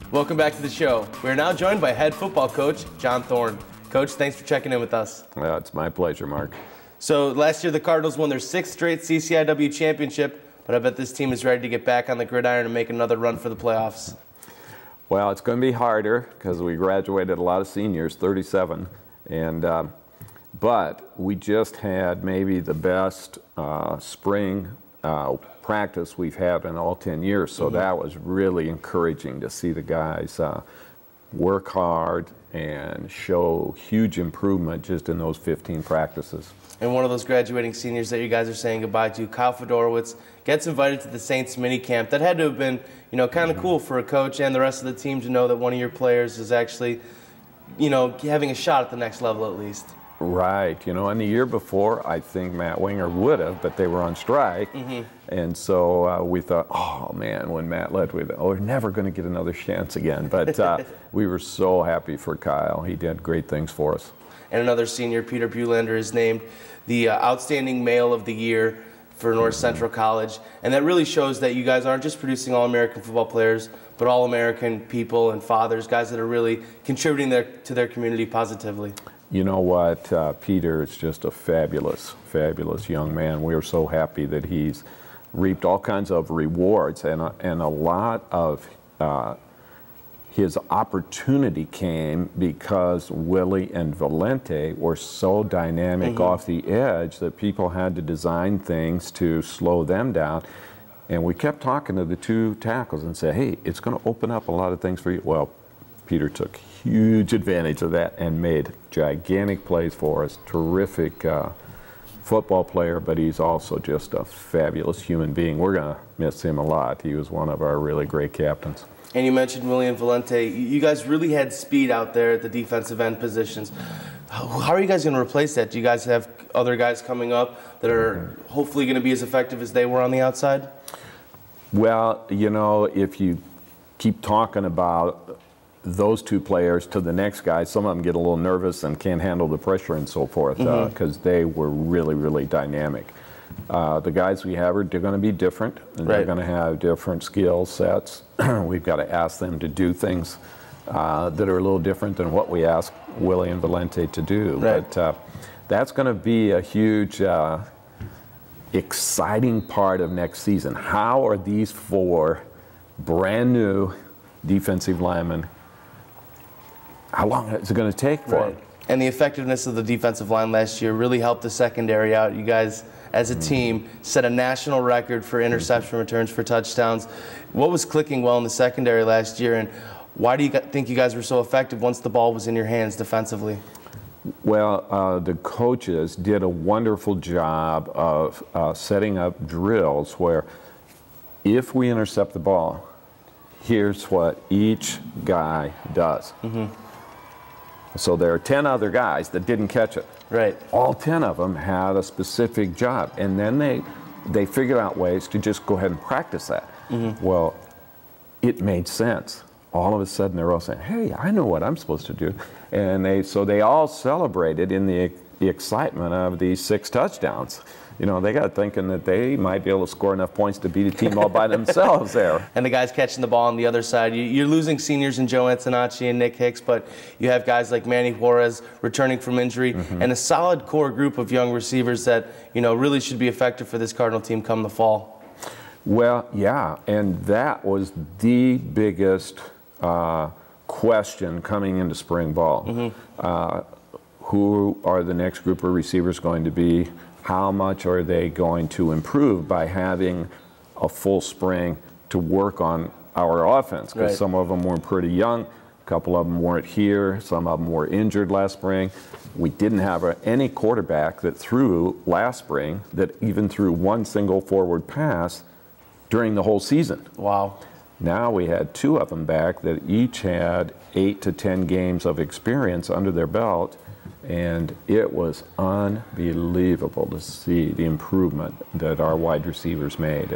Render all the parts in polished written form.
Welcome back to the show. We're now joined by head football coach John Thorne. Coach, thanks for checking in with us. Well, it's my pleasure, Mark. So last year the Cardinals won their 6th straight CCIW championship, but I bet this team is ready to get back on the gridiron and make another run for the playoffs. Well, it's going to be harder because we graduated a lot of seniors, 37, and but we just had maybe the best spring practice we've had in all 10 years, so that was really encouraging to see the guys work hard and show huge improvement just in those 15 practices. And one of those graduating seniors that you guys are saying goodbye to, Kyle Fedorowicz, gets invited to the Saints mini camp. That had to have been, kind of cool for a coach and the rest of the team to know that one of your players is actually, having a shot at the next level at least. Right. And the year before, I think Matt Winger would have, but they were on strike. And so we thought, oh, man, when Matt led, we're never going to get another chance again. But we were so happy for Kyle. He did great things for us. And another senior, Peter Bulander, is named the Outstanding Male of the Year for North Central College. And that really shows that you guys aren't just producing All-American football players, but All-American people and fathers, guys that are really contributing to their community positively. You know what? Peter is just a fabulous, fabulous young man. We are so happy that he's reaped all kinds of rewards, and a lot of his opportunity came because Willie and Valente were so dynamic off the edge that people had to design things to slow them down. And we kept talking to the two tackles and said, hey, it's going to open up a lot of things for you. Well, Peter took huge advantage of that and made gigantic plays for us. Terrific football player, but he's also just a fabulous human being. We're going to miss him a lot. He was one of our really great captains. And you mentioned William Valente. You guys really had speed out there at the defensive end positions. How are you guys going to replace that? Do you guys have other guys coming up that are hopefully going to be as effective as they were on the outside? Well, if you keep talking about those two players to the next guy, some of them get a little nervous and can't handle the pressure and so forth because they were really, really dynamic. The guys we have are going to be different. And they're going to have different skill sets. We've got to ask them to do things that are a little different than what we ask Willie and Valente to do. But that's going to be a huge, exciting part of next season. How are these four brand new defensive linemen, how long is it going to take for them? And the effectiveness of the defensive line last year really helped the secondary out. You guys, as a team, set a national record for interception returns for touchdowns. What was clicking well in the secondary last year, and why do you think you guys were so effective once the ball was in your hands defensively? Well, the coaches did a wonderful job of setting up drills where if we intercept the ball, here's what each guy does. So there are 10 other guys that didn't catch it. All 10 of them had a specific job, and then they figured out ways to just go ahead and practice that. Well, it made sense. All of a sudden, they're all saying, hey, I know what I'm supposed to do. And so they all celebrated in the excitement of these 6 touchdowns. They got thinking that they might be able to score enough points to beat a team all by themselves there. And the guys catching the ball on the other side. You're losing seniors in Joe Antonacci and Nick Hicks, but you have guys like Manny Juarez returning from injury and a solid core group of young receivers that, really should be effective for this Cardinal team come the fall. Well, yeah, and that was the biggest question coming into spring ball. Who are the next group of receivers going to be? How much are they going to improve by having a full spring to work on our offense? Because some of them were pretty young, a couple of them weren't here, some of them were injured last spring. We didn't have any quarterback that threw last spring that even threw one single forward pass during the whole season. Wow. Now we had 2 of them back that each had 8 to 10 games of experience under their belt. And it was unbelievable to see the improvement that our wide receivers made.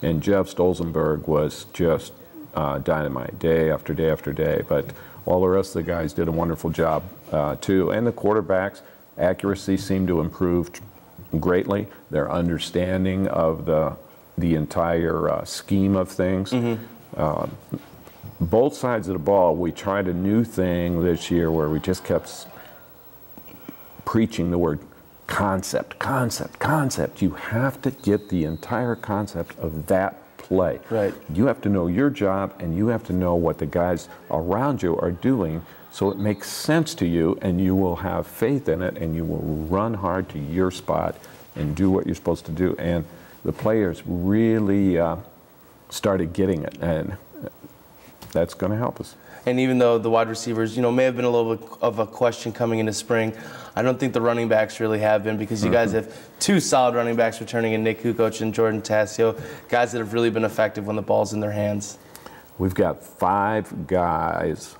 And Jeff Stolzenberg was just dynamite day after day after day. But all the rest of the guys did a wonderful job too. And the quarterbacks' accuracy seemed to improve greatly. Their understanding of the entire scheme of things. both sides of the ball, we tried a new thing this year where we just kept preaching the word concept, concept, concept. You have to get the entire concept of that play. Right. You have to know your job, and you have to know what the guys around you are doing, so it makes sense to you, and you will have faith in it, and you will run hard to your spot and do what you're supposed to do. And the players really started getting it, and that's going to help us. And even though the wide receivers, may have been a little bit of a question coming into spring, I don't think the running backs really have been, because you guys have two solid running backs returning in Nick Kukoc and Jordan Tassio, guys that have really been effective when the ball's in their hands. We've got 5 guys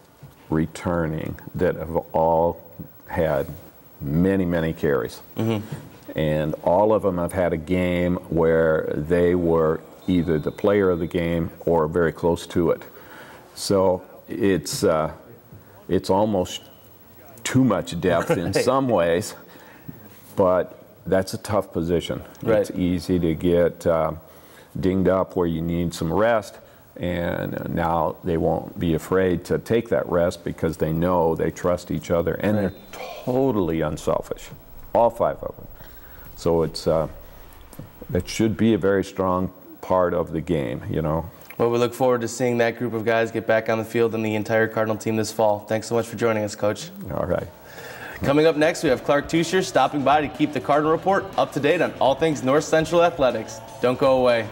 returning that have all had many, many carries. And all of them have had a game where they were either the player of the game or very close to it. So it's almost too much depth in some ways, but that's a tough position. Right. It's easy to get dinged up where you need some rest, and now they won't be afraid to take that rest because they know they trust each other, and they're totally unselfish, all 5 of them. So it's that should be a very strong part of the game, Well, we look forward to seeing that group of guys get back on the field and the entire Cardinal team this fall. Thanks so much for joining us, Coach. All right. Coming up next, we have Clark Tusher stopping by to keep the Cardinal Report up to date on all things North Central athletics. Don't go away.